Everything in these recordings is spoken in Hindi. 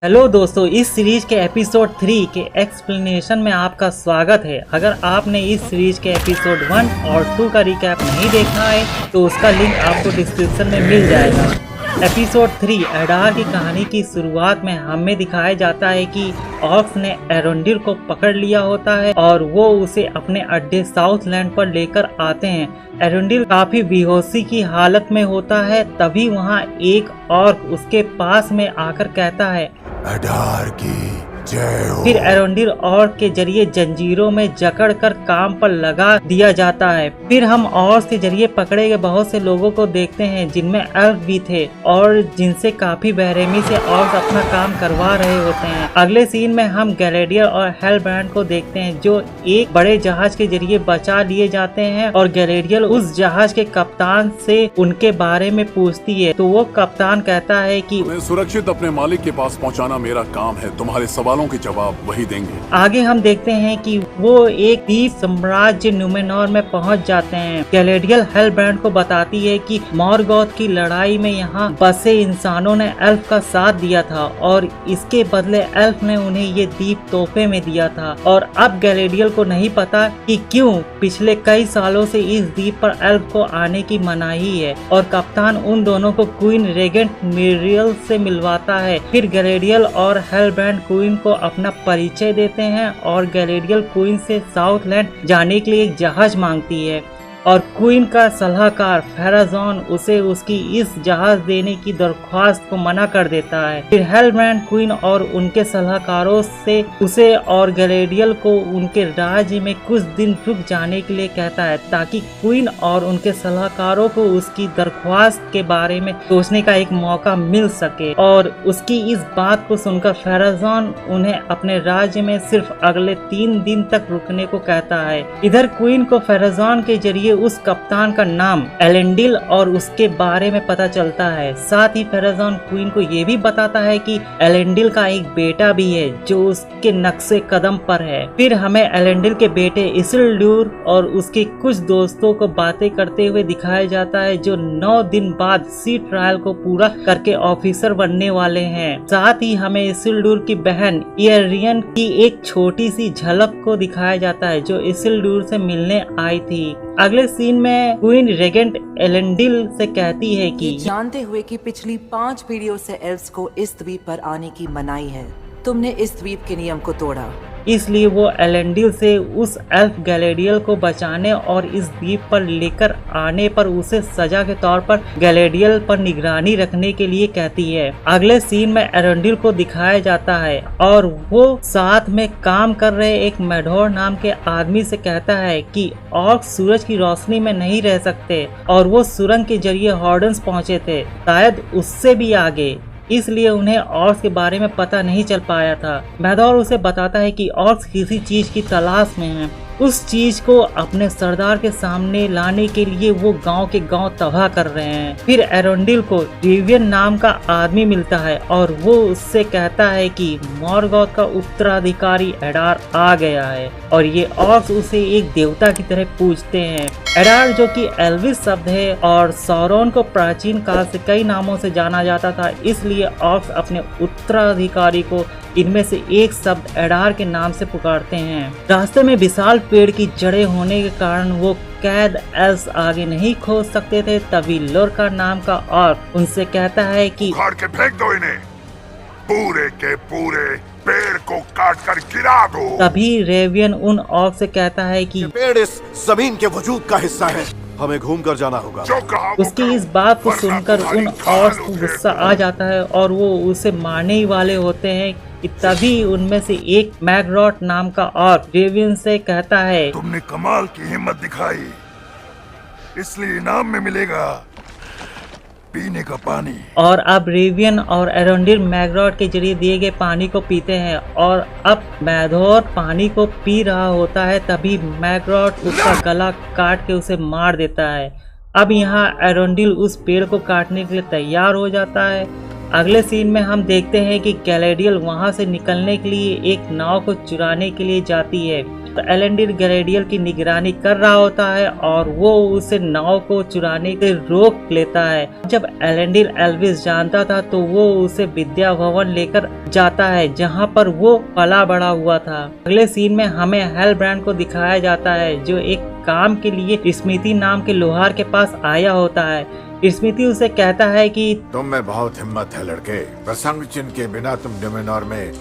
हेलो दोस्तों, इस सीरीज के एपिसोड 3 के एक्सप्लेनेशन में आपका स्वागत है। अगर आपने इस सीरीज के एपिसोड 1 और 2 का रिकैप नहीं देखा है तो उसका लिंक आपको डिस्क्रिप्शन में मिल जाएगा। एपिसोड 3 एडार की कहानी की शुरुआत में हमें दिखाया जाता है कि ऑक्स ने एरोंडिल को पकड़ लिया होता है और वो उसे अपने अड्डे साउथलैंड पर लेकर आते हैं। एरोंडिल काफी बेहोशी की हालत में होता है, तभी वहाँ एक ऑर्क उसके पास में आकर कहता है, एडार की जय हो। फिर एरोंडिल ऑर्क के जरिए जंजीरों में जकड़कर काम पर लगा दिया जाता है। फिर हम ऑर्क के जरिए पकड़े गए बहुत से लोगों को देखते हैं जिनमें एल्फ भी थे और जिनसे काफी बेरहमी से ऑर्क अपना काम करवा रहे होते हैं। अगले सीन में हम गैलेडियर और हेलब्रांड को देखते हैं जो एक बड़े जहाज के जरिए बचा लिए जाते हैं और गैलेडियर उस जहाज के कप्तान से उनके बारे में पूछती है तो वो कप्तान कहता है कि मैं सुरक्षित अपने मालिक के पास पहुंचाना मेरा काम है, तुम्हारे सवालों के जवाब वही देंगे। आगे हम देखते हैं कि वो एक द्वीप साम्राज्य नुमेनोर में पहुंच जाते हैं। गैलेडियल हेलब्रांड को बताती है कि मॉर्गोथ की लड़ाई में यहाँ बसे इंसानों ने एल्फ का साथ दिया था और इसके बदले एल्फ ने उन्हें ये द्वीप तोहफे में दिया था। और अब गैलेडियल को नहीं पता कि क्यों पिछले कई सालों से इस द्वीप पर एल्फ को आने की मनाही है और कप्तान उन दोनों को क्वीन रेगेंट मिरियल से मिलवाता है। फिर गैलेडियल और हेलब्रांड क्वीन को अपना परिचय देते हैं और गैलेडियल क्वीन से साउथलैंड जाने के लिए एक जहाज मांगती है और क्वीन का सलाहकार फेराजॉन उसे उसकी इस जहाज देने की दरख्वास्त को मना कर देता है। फिर हेलब्रांड क्वीन और उनके सलाहकारों से उसे और गैलेडियल को उनके राज्य में कुछ दिन रुक जाने के लिए कहता है ताकि क्वीन और उनके सलाहकारों को उसकी दरख्वास्त के बारे में सोचने का एक मौका मिल सके। और उसकी इस बात को सुनकर फेराजॉन उन्हें अपने राज्य में सिर्फ अगले 3 दिन तक रुकने को कहता है। इधर क्वीन को फेराजॉन के जरिए उस कप्तान का नाम एलेंडिल और उसके बारे में पता चलता है। साथ ही फेराजॉन क्वीन को ये भी बताता है कि एलेंडिल का एक बेटा भी है जो उसके नक्शे कदम पर है। फिर हमें एलेंडिल के बेटे इसिल्डूर और उसके कुछ दोस्तों को बातें करते हुए दिखाया जाता है जो 9 दिन बाद सी ट्रायल को पूरा करके ऑफिसर बनने वाले हैं। साथ ही हमें इसिल्डूर की बहन इयरियन की एक छोटी सी झलक को दिखाया जाता है जो इसिल्डूर से मिलने आई थी। अगले सीन में क्वीन रेगेंट एलेंडिल से कहती है कि जानते हुए कि पिछली 5 पीढ़ियों से एल्व्स को इस द्वीप पर आने की मनाही है, तुमने इस द्वीप के नियम को तोड़ा। इसलिए वो एलेंडिल से उस एल्फ गैलेडियल को बचाने और इस द्वीप पर लेकर आने पर उसे सजा के तौर पर गैलेडियल पर निगरानी रखने के लिए कहती है। अगले सीन में एरेंडिल को दिखाया जाता है और वो साथ में काम कर रहे एक मेढोर नाम के आदमी से कहता है कि ऑर्क सूरज की रोशनी में नहीं रह सकते और वो सुरंग के जरिए हॉर्डन्स पहुंचे थे, शायद उससे भी आगे, इसलिए उन्हें ऑर्क्स के बारे में पता नहीं चल पाया था। मैडोर उसे बताता है कि ऑर्क्स किसी चीज की तलाश में हैं। उस चीज को अपने सरदार के सामने लाने के लिए वो गांव के गांव तबाह कर रहे हैं। फिर एरोंडिल को रिवियन नाम का आदमी मिलता है और वो उससे कहता है कि मॉर्गोथ का उत्तराधिकारी एडार आ गया है और ये ऑर्क्स उसे एक देवता की तरह पूजते हैं। एडार जो कि एल्विस शब्द है और सौरोन को प्राचीन काल से कई नामों से जाना जाता था, इसलिए ऑर्क्स अपने उत्तराधिकारी को इनमें से एक शब्द एडार के नाम से पुकारते हैं। रास्ते में विशाल पेड़ की जड़ें होने के कारण वो कैद एल्स आगे नहीं खोज सकते थे। तभी लोरका नाम का ऑर्क उनसे कहता है कि उखाड़ के फेंक दो इन्हें, पूरे के पूरे पेड़ को काट कर गिरा दो। तभी रेवियन उन ऑर्क से कहता है कि पेड़ इस जमीन के वजूद का हिस्सा है, हमें घूम कर जाना होगा। उसकी इस बात को सुनकर उन ऑर्क्स को गुस्सा आ जाता है और वो उसे मारने ही वाले होते हैं कि तभी उनमें से एक मैगरॉट नाम का ऑर्क रेवियन से कहता है, तुमने कमाल की हिम्मत दिखाई, इसलिए इनाम में मिलेगा पीने का पानी। और अब रेवियन और एरोंडिल मैगरॉट के जरिए दिए गए पानी को पीते हैं और अब मैधोर पानी को पी रहा होता है। तभी मैगरॉट उसका गला काट के उसे मार देता है। अब यहाँ एरोंडिल उस पेड़ को काटने के लिए तैयार हो जाता है। अगले सीन में हम देखते हैं कि गैलेडियल वहां से निकलने के लिए एक नाव को चुराने के लिए जाती है। तो एलेंडिल गैलेडियल की निगरानी कर रहा होता है और वो उसे नाव को चुराने से रोक लेता है। जब एलेंडिल एल्विस जानता था तो वो उसे विद्या भवन लेकर जाता है जहाँ पर वो पला बड़ा हुआ था। अगले सीन में हमें हेलब्रांड को दिखाया जाता है जो एक काम के लिए स्मिथी नाम के लोहार के पास आया होता है। स्मिथी उसे कहता है कि तुम में बहुत हिम्मत है लड़के, प्रसंग चिन्ह के बिना तुम न्यूमेनॉर में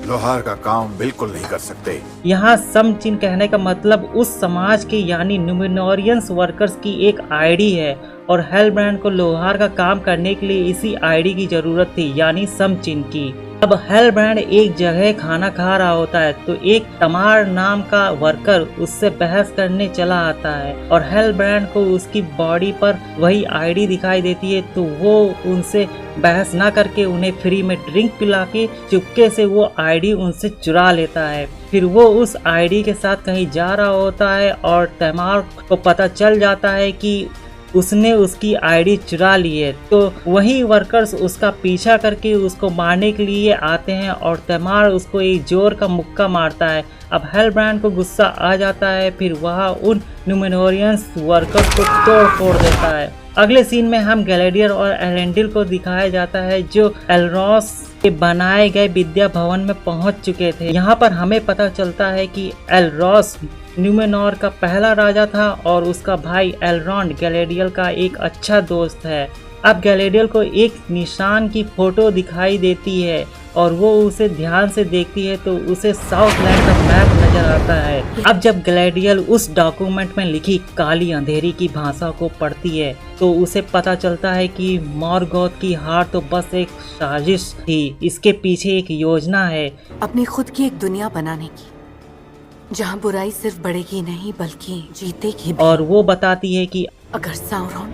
लोहार का काम बिल्कुल नहीं कर सकते। यहाँ सम चिन्ह कहने का मतलब उस समाज के यानी न्यूमेनोरियंस वर्कर्स की एक आईडी है और हेलब्रांड को लोहार का काम करने के लिए इसी आईडी की जरूरत थी यानी सम चिन्ह की। अब हेलब्रांड एक जगह खाना खा रहा होता है तो एक तमार नाम का वर्कर उससे बहस करने चला आता है और हेलब्रांड को उसकी बॉडी पर वही आईडी दिखाई देती है तो वो उनसे बहस ना करके उन्हें फ्री में ड्रिंक पिला के चुपके से वो आईडी उनसे चुरा लेता है। फिर वो उस आईडी के साथ कहीं जा रहा होता है और तमार को पता चल जाता है कि उसने उसकी आईडी चुरा ली है। तो वही वर्कर्स उसका पीछा करके उसको मारने के लिए आते हैं और तमार उसको एक जोर का मुक्का मारता है। अब हेलब्रांड को गुस्सा आ जाता है, फिर वह उन न्यूमेनोरियंस वर्कर्स को तोड़ फोड़ देता है। अगले सीन में हम गैलेडियर और एलेंडिल को दिखाया जाता है जो एलरोस के बनाए गए विद्या भवन में पहुंच चुके थे। यहाँ पर हमें पता चलता है कि एलरोस न्यूमेनॉर का पहला राजा था और उसका भाई एलरॉन्ड गैलेडियल का एक अच्छा दोस्त है। अब गैलेडियल को एक निशान की फोटो दिखाई देती है और वो उसे ध्यान से देखती है तो उसे साउथलैंड का मैप नजर आता है। अब जब गैलेडियल उस डॉक्यूमेंट में लिखी काली अंधेरी की भाषा को पढ़ती है तो उसे पता चलता है कि मॉर्गोथ की हार तो बस एक साजिश थी, इसके पीछे एक योजना है अपनी खुद की एक दुनिया बनाने की जहाँ बुराई सिर्फ बढ़ेगी नहीं बल्कि जीतेगी भी। और वो बताती है कि अगर साउरॉन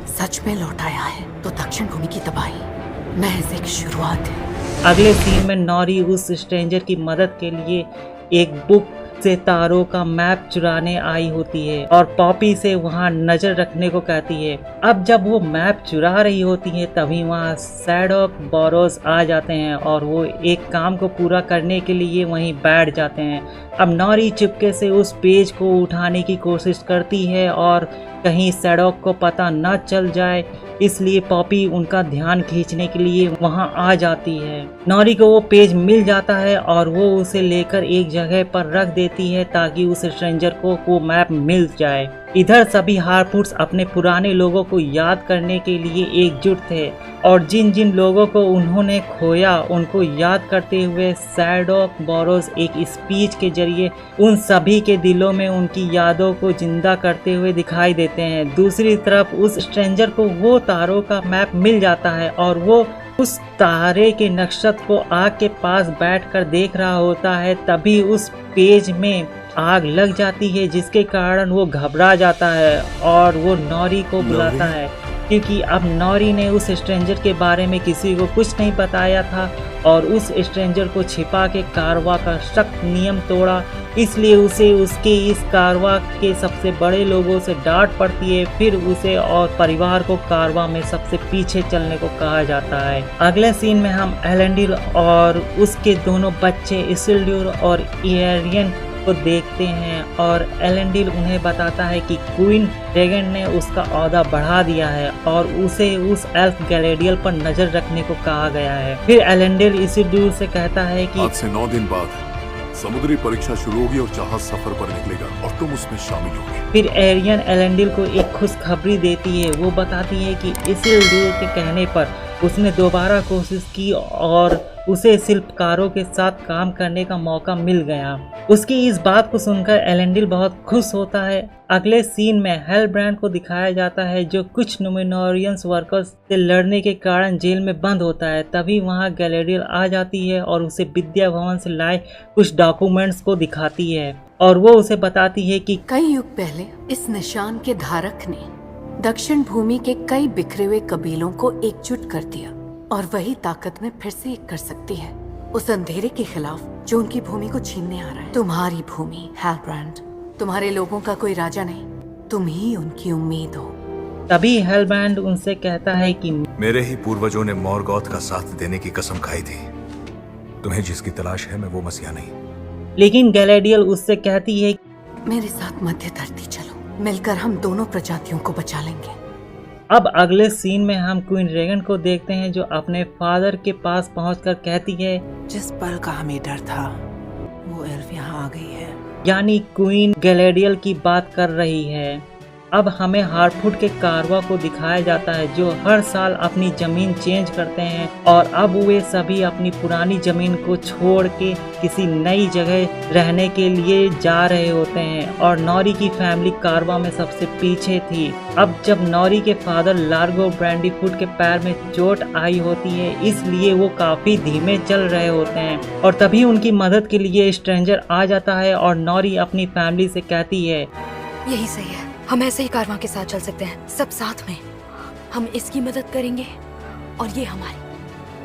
सच में लौट आया है तो दक्षिण भूमि की तबाही महज एक शुरुआत है। अगले सीन में नॉरी उस स्ट्रेंजर की मदद के लिए एक बुक से तारों का मैप चुराने आई होती है और पॉपी से वहां नजर रखने को कहती है। अब जब वो मैप चुरा रही होती है तभी वहां सैडोक बोरोस आ जाते हैं और वो एक काम को पूरा करने के लिए वहीं बैठ जाते हैं। अब नॉरी चुपके से उस पेज को उठाने की कोशिश करती है और कहीं सैडोक को पता न चल जाए, इसलिए पॉपी उनका ध्यान खींचने के लिए वहां आ जाती है। नॉरी को वो पेज मिल जाता है और वो उसे लेकर एक जगह पर रख देती है ताकि उस स्ट्रेंजर को वो मैप मिल जाए। इधर सभी हार्पूट्स अपने पुराने लोगों को याद करने के लिए एकजुट थे और जिन जिन लोगों को उन्होंने खोया उनको याद करते हुए सैडोक बोरोस एक स्पीच के जरिए उन सभी के दिलों में उनकी यादों को जिंदा करते हुए दिखाई देते हैं। दूसरी तरफ उस स्ट्रेंजर को वो तारों का मैप मिल जाता है और वो उस तारे के नक्षत्र को आग के पास बैठकर देख रहा होता है। तभी उस पेज में आग लग जाती है जिसके कारण वो घबरा जाता है और वो नॉरी को बुलाता है क्योंकि अब नॉरी ने उस स्ट्रेंजर के बारे में किसी को कुछ नहीं बताया था और उस स्ट्रेंजर को छिपा के कारवा का सख्त नियम तोड़ा, इसलिए उसे उसके इस कारवा के सबसे बड़े लोगों से डांट पड़ती है। फिर उसे और परिवार को कारवा में सबसे पीछे चलने को कहा जाता है। अगले सीन में हम एलेंडिल और उसके दोनों बच्चे इसिल्ड्यूर और इएरियन को देखते हैं और एलेंडिल उन्हें बताता है कि क्वीन ड्रैगन ने उसका ओहदा बढ़ा दिया है और उसे उस एल्फ गैलेडियल पर नजर रखने को कहा गया है। फिर एलेंडिल इसिल्ड्यूर से कहता है कि आज से 9 दिन बाद समुद्री परीक्षा शुरू होगी और जहाज सफर पर निकलेगा और तुम उसमें शामिल होगे। फिर एरियन एलेंडिल को एक खुशखबरी देती है। वो बताती है कि इसिल्ड्यूर के कहने पर उसने दोबारा कोशिश की और उसे शिल्पकारों के साथ काम करने का मौका मिल गया। उसकी इस बात को सुनकर एलेंडिल बहुत खुश होता है। अगले सीन में हेलब्रांड को दिखाया जाता है जो कुछ न्यूमेनोरियंस वर्कर्स से लड़ने के कारण जेल में बंद होता है। तभी वहां गैलेडियल आ जाती है और उसे विद्या भवन से लाए कुछ डॉक्यूमेंट्स को दिखाती है और वो उसे बताती है कि कई युग पहले इस निशान के धारक ने दक्षिण भूमि के कई बिखरे हुए कबीलों को एकजुट कर दिया और वही ताकत में फिर से एक कर सकती है उस अंधेरे के खिलाफ जो उनकी भूमि को छीनने आ रहा है। तुम्हारी भूमि हेलब्रांड, तुम्हारे लोगों का कोई राजा नहीं, तुम ही उनकी उम्मीद हो। तभी हेलब्रांड उनसे कहता है कि मेरे ही पूर्वजों ने मॉर्गॉथ का साथ देने की कसम खाई थी। तुम्हें जिसकी तलाश है मैं वो मसीहा नहीं। लेकिन गैलेडियल उससे कहती है मेरे साथ मध्य धरती चलो, मिलकर हम दोनों प्रजातियों को बचा लेंगे। अब अगले सीन में हम क्वीन रेगन को देखते हैं जो अपने फादर के पास पहुंचकर कहती है जिस पल का हमें डर था वो एल्फ यहाँ आ गई है। यानी क्वीन गैलेडियल की बात कर रही है। अब हमें हार्टफुट के कारवा को दिखाया जाता है जो हर साल अपनी जमीन चेंज करते हैं और अब वे सभी अपनी पुरानी जमीन को छोड़ के किसी नई जगह रहने के लिए जा रहे होते हैं और नॉरी की फैमिली कारवा में सबसे पीछे थी। अब जब नॉरी के फादर लार्गो ब्रैंडीफुट के पैर में चोट आई होती है इसलिए वो काफी धीमे चल रहे होते हैं और तभी उनकी मदद के लिए स्ट्रेंजर आ जाता है और नॉरी अपनी फैमिली से कहती है यही सही है, हम ऐसे ही कारवां के साथ चल सकते हैं, सब साथ में। हम इसकी मदद करेंगे और ये हमारी।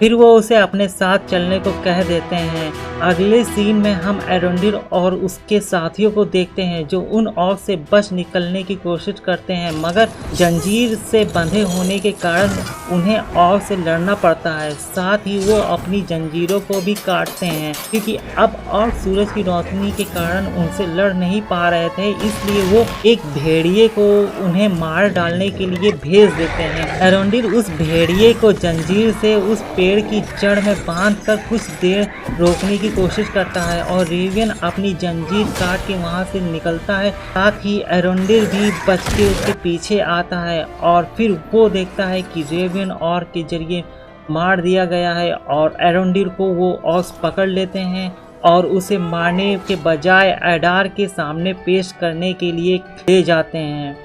फिर वो उसे अपने साथ चलने को कह देते हैं। अगले सीन में हम एरोंडिल और उसके साथियों को देखते हैं जो उन ऑर्क से बच निकलने की कोशिश करते हैं मगर जंजीर से बंधे होने के कारण उन्हें ऑर्क से लड़ना पड़ता है। साथ ही वो अपनी जंजीरों को भी काटते हैं क्योंकि अब ऑर्क सूरज की रोशनी के कारण उनसे लड़ नहीं पा रहे थे, इसलिए वो एक भेड़िए को उन्हें मार डालने के लिए भेज देते हैं। एरोंडिल उस भेड़िए को जंजीर से उस पेड़ की जड़ में बांधकर कुछ देर रोकने की कोशिश करता है और रेवियन अपनी जंजीर काट के वहां से निकलता है। साथ ही एरोंडिल भी बच के उसके पीछे आता है और फिर वो देखता है कि रेवियन ऑर्क के जरिए मार दिया गया है और एरोंडिल को वो ऑर्क पकड़ लेते हैं और उसे मारने के बजाय एडार के सामने पेश करने के लिए ले जाते हैं।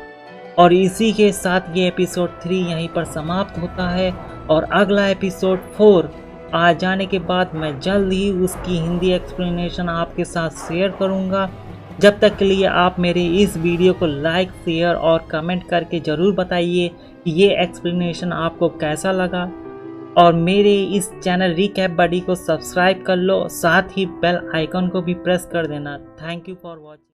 और इसी के साथ ये एपिसोड 3 यहीं पर समाप्त होता है और अगला एपिसोड 4 आ जाने के बाद मैं जल्द ही उसकी हिंदी एक्सप्लेनेशन आपके साथ शेयर करूंगा। जब तक के लिए आप मेरे इस वीडियो को लाइक, शेयर और कमेंट करके ज़रूर बताइए कि ये एक्सप्लेनेशन आपको कैसा लगा और मेरे इस चैनल रिकैप बडी को सब्सक्राइब कर लो, साथ ही बेल आइकन को भी प्रेस कर देना। Thank you for watching.